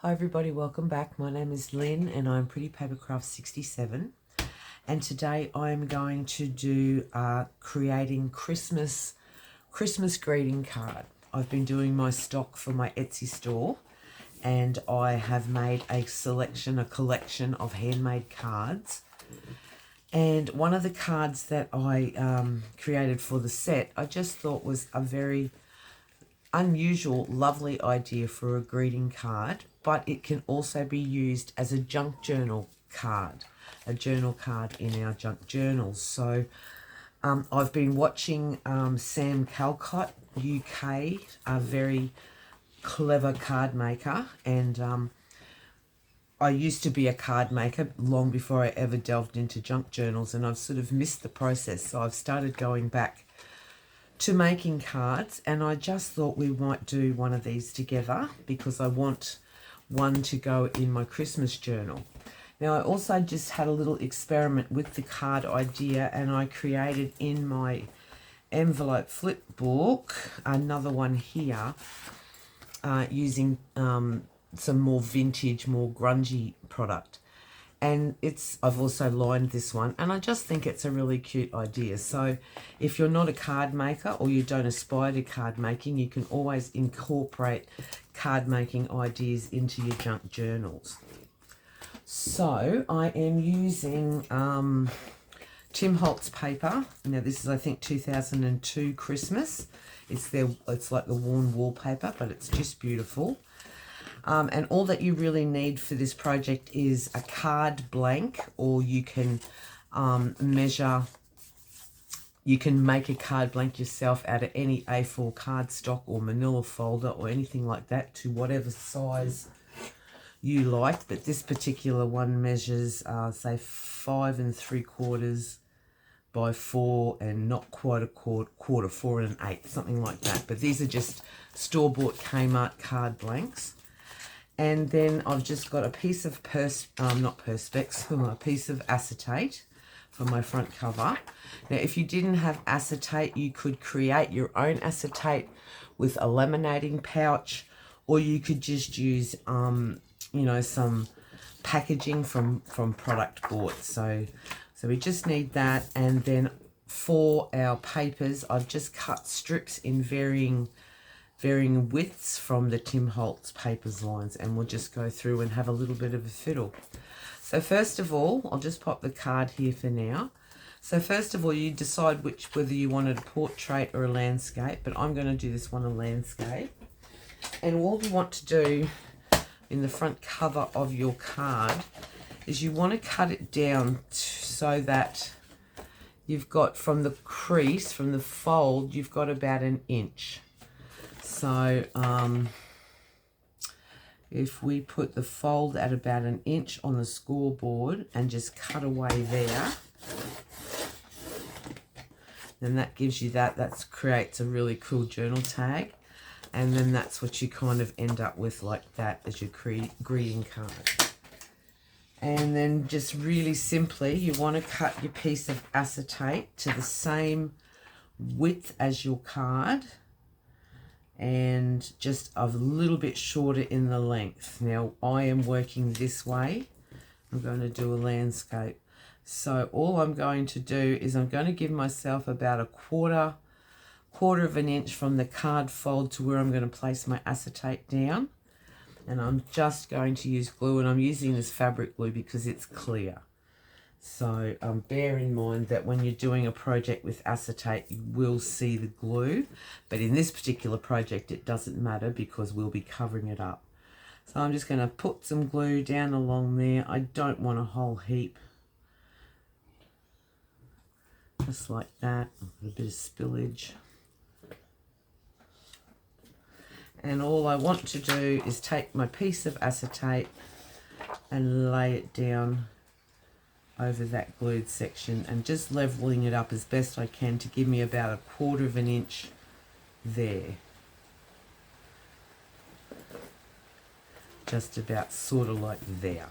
Hi everybody, welcome back. My name is Lynn and I'm Pretty Papercrafts 67, and today I'm going to do creating Christmas greeting card. I've been doing my stock for my Etsy store and I have made a collection of handmade cards. And one of the cards that I created for the set, I just thought was a very unusual, lovely idea for a greeting card, but it can also be used as a junk journal card, a journal card in our junk journals. So I've been watching Sam Calcott, UK, a very clever card maker, and I used to be a card maker long before I ever delved into junk journals, and I've sort of missed the process. So I've started going back to making cards, and I just thought we might do one of these together because I want one to go in my Christmas journal. Now I also just had a little experiment with the card idea, and I created in my envelope flip book another one here using some more vintage, more grungy product. And I've also lined this one, and I just think it's a really cute idea. So if you're not a card maker or you don't aspire to card making, you can always incorporate card making ideas into your junk journals. So I am using Tim Holtz paper. Now this is, I think, 2002 Christmas. It's like the worn wallpaper, but it's just beautiful. And all that you really need for this project is a card blank, or you can you can make a card blank yourself out of any A4 cardstock or manila folder or anything like that to whatever size you like. But this particular one measures, say, 5 3/4 by 4 and not quite a quarter, 4 1/8, something like that. But these are just store-bought Kmart card blanks. And then I've just got a piece of a piece of acetate for my front cover. Now, if you didn't have acetate, you could create your own acetate with a laminating pouch, or you could just use, some packaging from product bought. So we just need that. And then for our papers, I've just cut strips in varying widths from the Tim Holtz papers lines, and we'll just go through and have a little bit of a fiddle. So first of all, I'll just pop the card here for now. So first of all, you decide whether you wanted a portrait or a landscape, but I'm going to do this one a landscape. And all you want to do in the front cover of your card is you want to cut it down so that you've got, from the crease, from the fold, you've got about 1 inch. So if we put the fold at about 1 inch on the scoreboard and just cut away there, then that gives you that creates a really cool journal tag. And then that's what you kind of end up with, like that, as your greeting card. And then just really simply, you want to cut your piece of acetate to the same width as your card, and just a little bit shorter in the length. Now I am working this way. I'm going to do a landscape. So all I'm going to do is I'm going to give myself about a quarter of an inch from the card fold to where I'm going to place my acetate down. And I'm just going to use glue, and I'm using this fabric glue because it's clear. So bear in mind that when you're doing a project with acetate, you will see the glue. But in this particular project, it doesn't matter because we'll be covering it up. So I'm just going to put some glue down along there. I don't want a whole heap. Just like that. A bit of spillage. And all I want to do is take my piece of acetate and lay it down over that glued section, and just leveling it up as best I can to give me about 1/4 of an inch there. Just about sort of like there.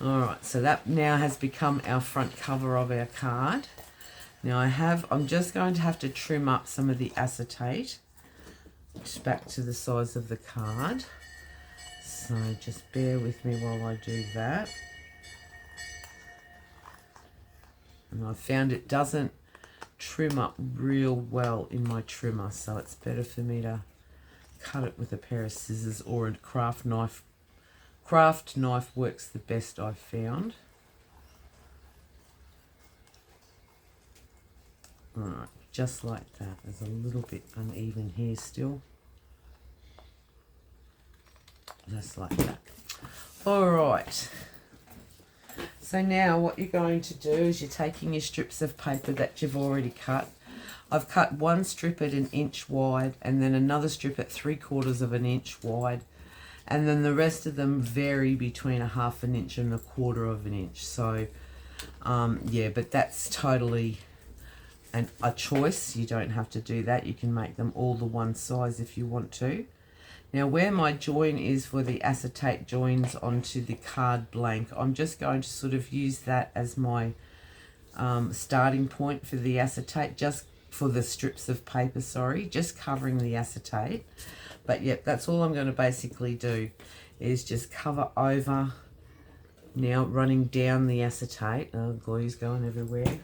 Alright, so that now has become our front cover of our card. Now I'm just going to have to trim up some of the acetate back to the size of the card. So So just bear with me while I do that. And I found it doesn't trim up real well in my trimmer, so it's better for me to cut it with a pair of scissors or a craft knife. Craft knife works the best, I've found. Alright, just like that. There's a little bit uneven here still. Just like that. Alright. So now what you're going to do is you're taking your strips of paper that you've already cut. I've cut one strip at 1 inch wide and then another strip at 3/4 of an inch wide. And then the rest of them vary between 1/2 inch and 1/4 of an inch. So, yeah, but that's totally a choice. You don't have to do that. You can make them all the one size if you want to. Now, where my join is for the acetate joins onto the card blank, I'm just going to sort of use that as my starting point for the acetate, just for the strips of paper, sorry, just covering the acetate. But yep, that's all I'm going to basically do, is just cover over, now running down the acetate. Oh, glue's going everywhere.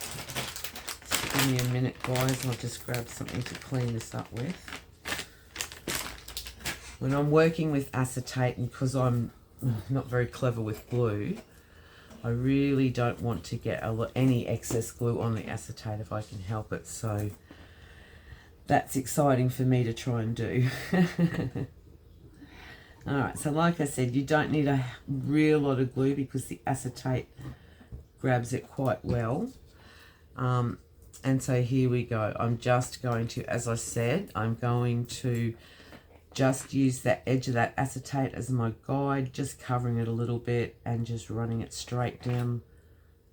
Just give me a minute, guys, I'll just grab something to clean this up with. When I'm working with acetate, and because I'm not very clever with glue, I really don't want to get any excess glue on the acetate if I can help it. So that's exciting for me to try and do. Alright, so like I said, you don't need a real lot of glue because the acetate grabs it quite well. And so here we go. I'm just going to, as I said, I'm going to just use that edge of that acetate as my guide, just covering it a little bit and just running it straight down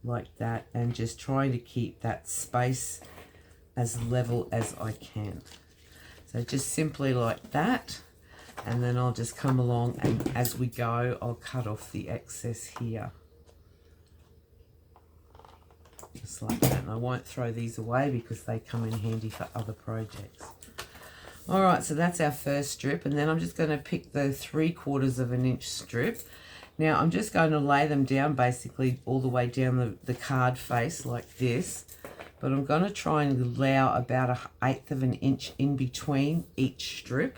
like that, and just trying to keep that space as level as I can. So just simply like that, and then I'll just come along and as we go I'll cut off the excess here. Just like that, and I won't throw these away because they come in handy for other projects. Alright, so that's our first strip, and then I'm just going to pick the 3/4 of an inch strip. Now I'm just going to lay them down basically all the way down the card face like this, but I'm going to try and allow about 1/8 of an inch in between each strip,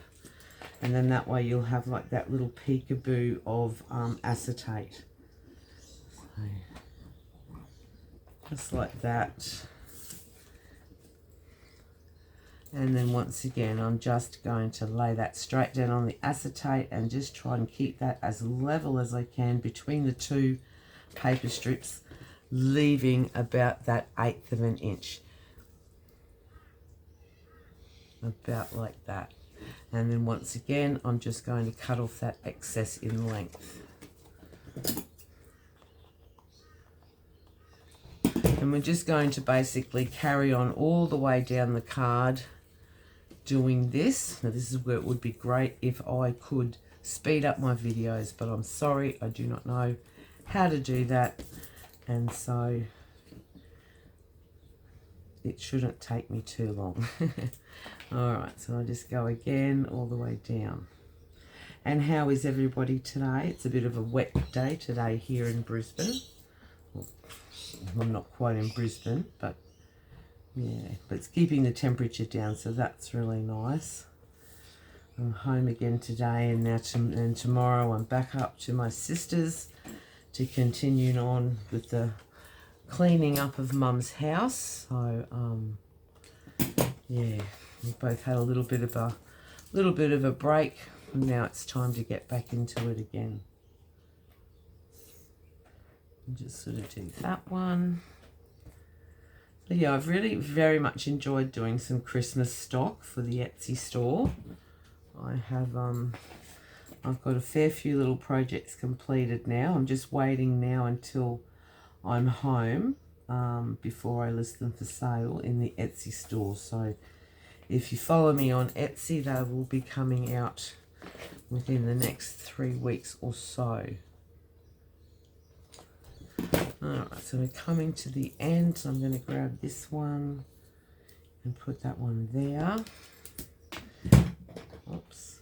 and then that way you'll have like that little peekaboo of acetate. So, just like that. And then once again, I'm just going to lay that straight down on the acetate and just try and keep that as level as I can between the two paper strips, leaving about that 1/8 of an inch. About like that. And then once again, I'm just going to cut off that excess in length. And we're just going to basically carry on all the way down the card doing this. Now this is where it would be great if I could speed up my videos, but I'm sorry, I do not know how to do that, and so it shouldn't take me too long. Alright, so I'll just go again all the way down. And how is everybody today? It's a bit of a wet day today here in Brisbane. Well, I'm not quite in Brisbane, but yeah, but it's keeping the temperature down, so that's really nice. I'm home again today, and now tomorrow I'm back up to my sister's to continue on with the cleaning up of Mum's house. So yeah, we both had a little bit of a break, and now it's time to get back into it again. And just sort of do that one. So yeah, I've really very much enjoyed doing some Christmas stock for the Etsy store. I've got a fair few little projects completed now. I'm just waiting now until I'm home before I list them for sale in the Etsy store. So if you follow me on Etsy, they will be coming out within the next 3 weeks or so. Alright, so we're coming to the end, so I'm going to grab this one and put that one there. Oops.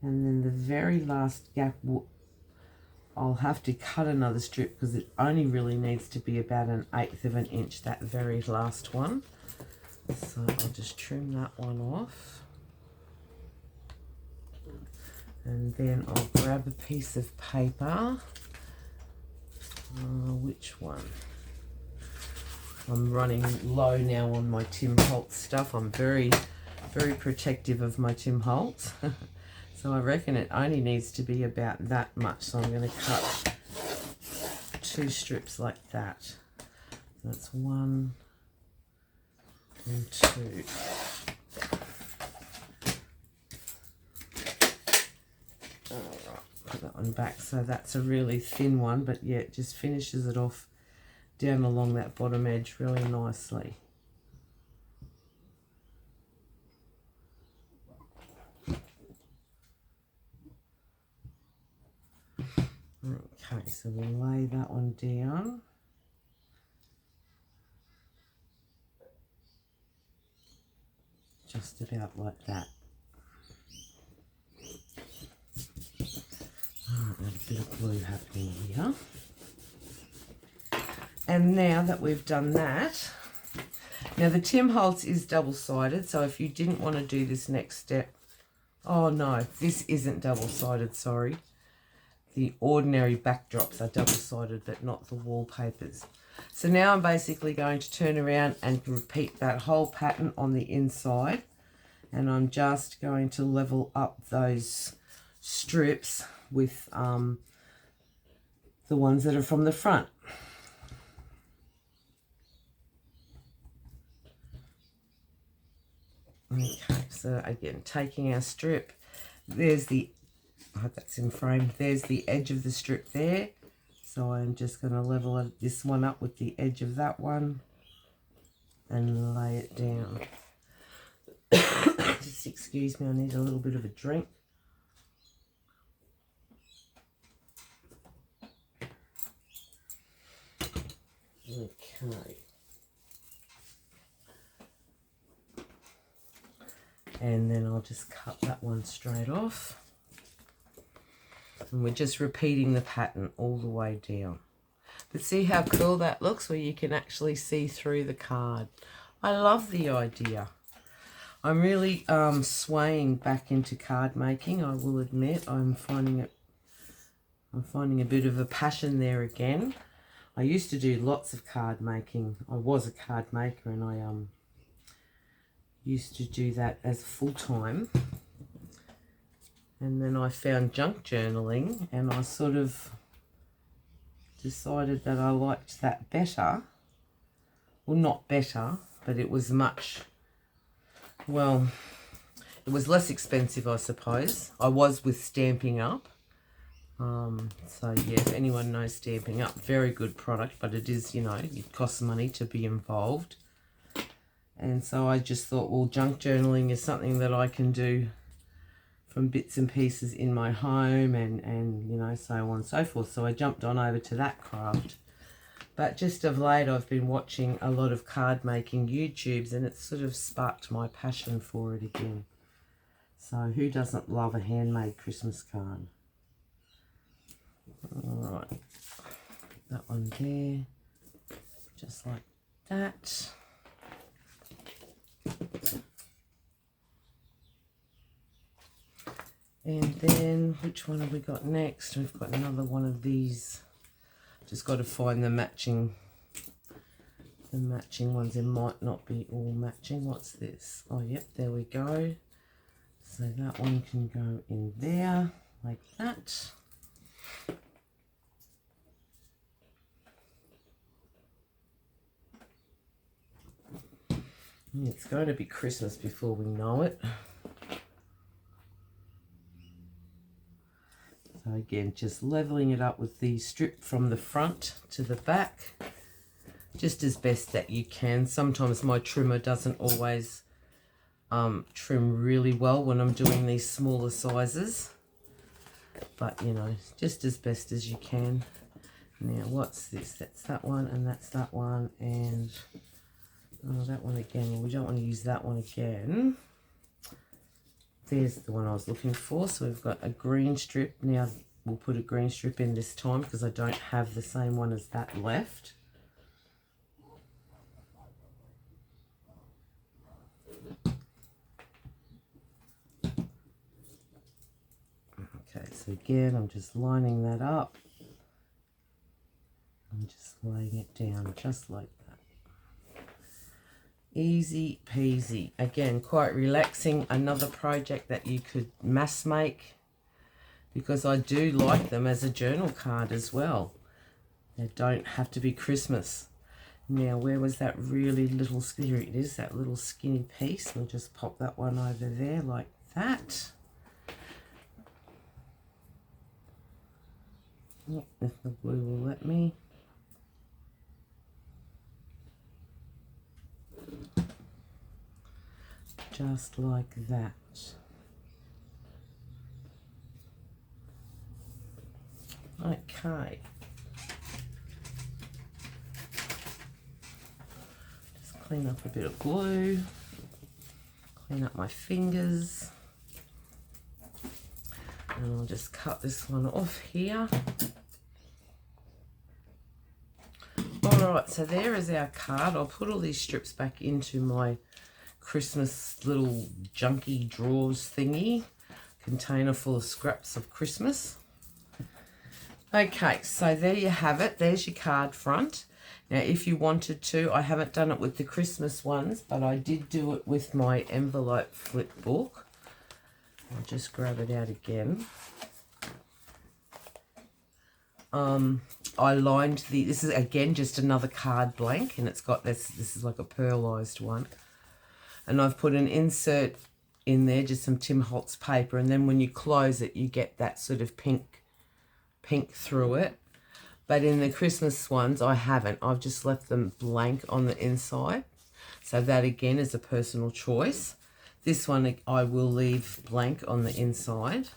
And then the very last gap, I'll have to cut another strip because it only really needs to be about 1/8 of an inch, that very last one. So I'll just trim that one off. And then I'll grab a piece of paper. Which one? I'm running low now on my Tim Holtz stuff. I'm very, very protective of my Tim Holtz. So I reckon it only needs to be about that much. So I'm going to cut 2 strips like that. So that's 1 and 2. Put that one back. So that's a really thin one, but yeah, it just finishes it off down along that bottom edge really nicely. Okay, so we'll lay that one down. Just about like that. A bit of glue happening here. And now that we've done that, now the Tim Holtz is double-sided, so if you didn't want to do this next step, oh no, this isn't double-sided, sorry. The ordinary backdrops are double-sided, but not the wallpapers. So now I'm basically going to turn around and repeat that whole pattern on the inside, and I'm just going to level up those strips with the ones that are from the front. Okay, so again, taking our strip, there's the, I hope that's in frame, there's the edge of the strip there. So I'm just going to level this one up with the edge of that one and lay it down. Just excuse me, I need a little bit of a drink. Okay. And then I'll just cut that one straight off. And we're just repeating the pattern all the way down. But see how cool that looks, where you can actually see through the card. I love the idea. I'm really swaying back into card making, I will admit. I'm finding a bit of a passion there again. I used to do lots of card making. I was a card maker, and I used to do that as full-time. And then I found junk journaling, and I sort of decided that I liked that better. Well, not better, but it was much, well, it was less expensive, I suppose. I was with Stamping Up. So yeah, if anyone knows Stamping Up, very good product, but it is, you know, it costs money to be involved. And so I just thought, well, junk journaling is something that I can do from bits and pieces in my home, and you know, so on and so forth. So I jumped on over to that craft. But just of late, I've been watching a lot of card making YouTubes, and it's sort of sparked my passion for it again. So who doesn't love a handmade Christmas card? All right, put that one there, just like that. And then, which one have we got next? We've got another one of these. Just got to find the matching ones. It might not be all matching. What's this? Oh, yep, there we go. So that one can go in there, like that. It's going to be Christmas before we know it. So again, just leveling it up with the strip from the front to the back, just as best that you can. Sometimes my trimmer doesn't always trim really well when I'm doing these smaller sizes, but you know, just as best as you can. Now what's this? That's that one, and that's that one, and oh, that one again. Well, we don't want to use that one again. there's the one I was looking for. So we've got a green strip. Now we'll put a green strip in this time because I don't have the same one as that left. Okay, so again, I'm just lining that up. I'm just laying it down just like that. Easy peasy. Again, quite relaxing. Another project that you could mass make, because I do like them as a journal card as well. They don't have to be Christmas. Now, where was that really little, here it is, that little skinny piece. We'll just pop that one over there like that. If the glue will let me. Just like that. Okay. Just clean up a bit of glue. Clean up my fingers. And I'll just cut this one off here. Alright, so there is our card. I'll put all these strips back into my Christmas little junky drawers thingy. Container full of scraps of Christmas. Okay, so there you have it. There's your card front. Now, if you wanted to, I haven't done it with the Christmas ones, but I did do it with my envelope flip book. I'll just grab it out again. I lined this is again just another card blank, and it's got this is like a pearlized one. And I've put an insert in there, just some Tim Holtz paper, and then when you close it, you get that sort of pink through it. But in the Christmas ones, I haven't. I've just left them blank on the inside. So that again is a personal choice. This one I will leave blank on the inside.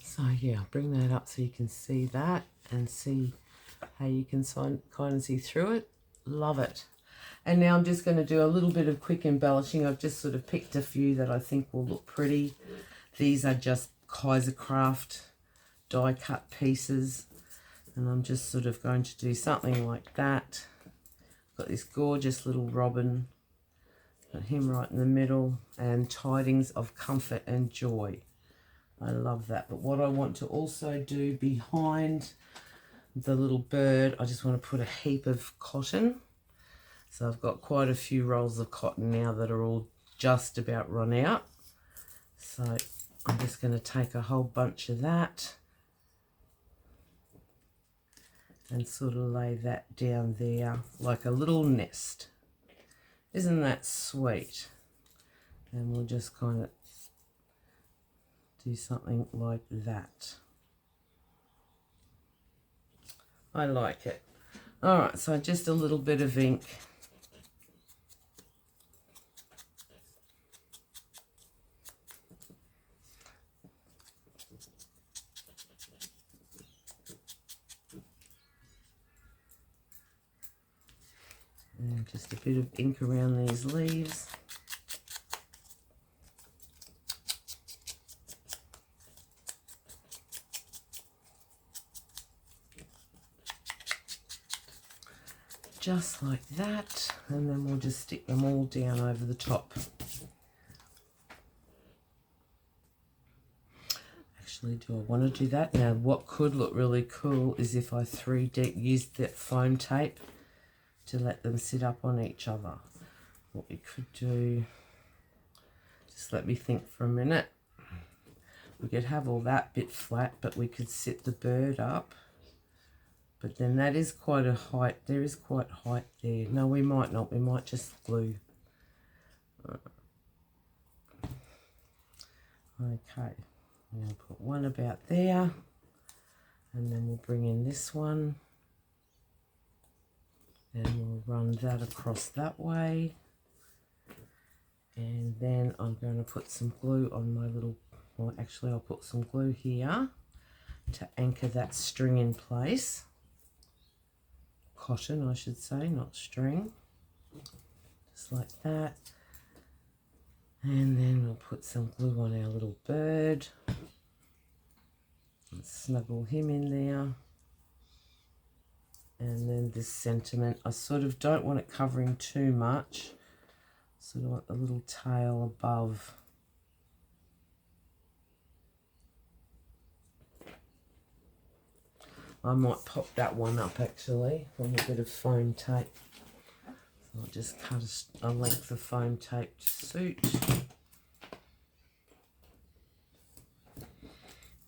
So yeah, I'll bring that up so you can see that and see how you can kind of see through it. Love it. And now I'm just going to do a little bit of quick embellishing. I've just sort of picked a few that I think will look pretty. These are just papercrafts die cut pieces. And I'm just sort of going to do something like that. Got this gorgeous little robin. Got him right in the middle. And tidings of comfort and joy. I love that. But what I want to also do behind the little bird, I just want to put a heap of cotton. So I've got quite a few rolls of cotton now that are all just about run out. So I'm just going to take a whole bunch of that and sort of lay that down there like a little nest. Isn't that sweet? And we'll just kind of do something like that. I like it. All right, so just a little bit of ink. And just a bit of ink around these leaves. Just like that, and then we'll just stick them all down over the top. Actually, do I want to do that? Now, what could look really cool is if I used that foam tape to let them sit up on each other. What we could do, just let me think for a minute. We could have all that bit flat, but we could sit the bird up. But then that is quite a height. There is quite height there. No, we might not. We might just glue. Okay. Now put one about there. And then we'll bring in this one. And we'll run that across that way. And then I'm going to put some glue on my little... Well, actually, I'll put some glue here to anchor that string in place. Cotton, I should say, not string. Just like that. And then we'll put some glue on our little bird and snuggle him in there. And then this sentiment, I sort of don't want it covering too much. Sort of want the little tail above. I might pop that one up actually from a bit of foam tape. So I'll just cut a length of foam tape to suit.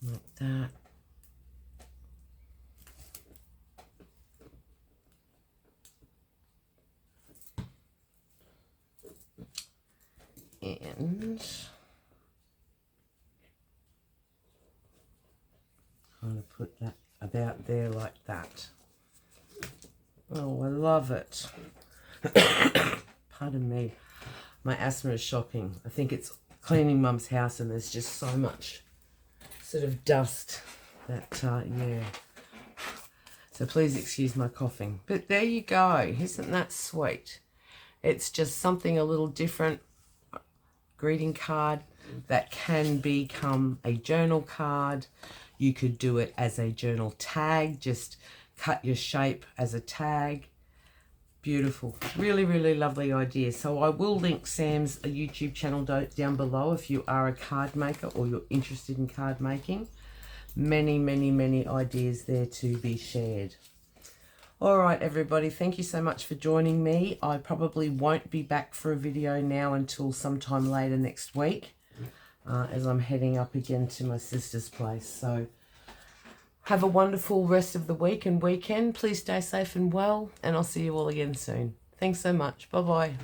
Like that. And kind of put that about there like that. Oh, I love it. Pardon me. My asthma is shocking. I think it's cleaning Mum's house and there's just so much sort of dust that, yeah. So please excuse my coughing. But there you go. Isn't that sweet? It's just something a little different. Greeting card that can become a journal card. You could do it as a journal tag. Just cut your shape as a tag. Beautiful. Really, really lovely idea. So I will link Sam's YouTube channel down below if you are a card maker or you're interested in card making. Many, many, many ideas there to be shared. All right, everybody, thank you so much for joining me. I probably won't be back for a video now until sometime later next week, as I'm heading up again to my sister's place. So have a wonderful rest of the week and weekend. Please stay safe and well, and I'll see you all again soon. Thanks so much. Bye-bye.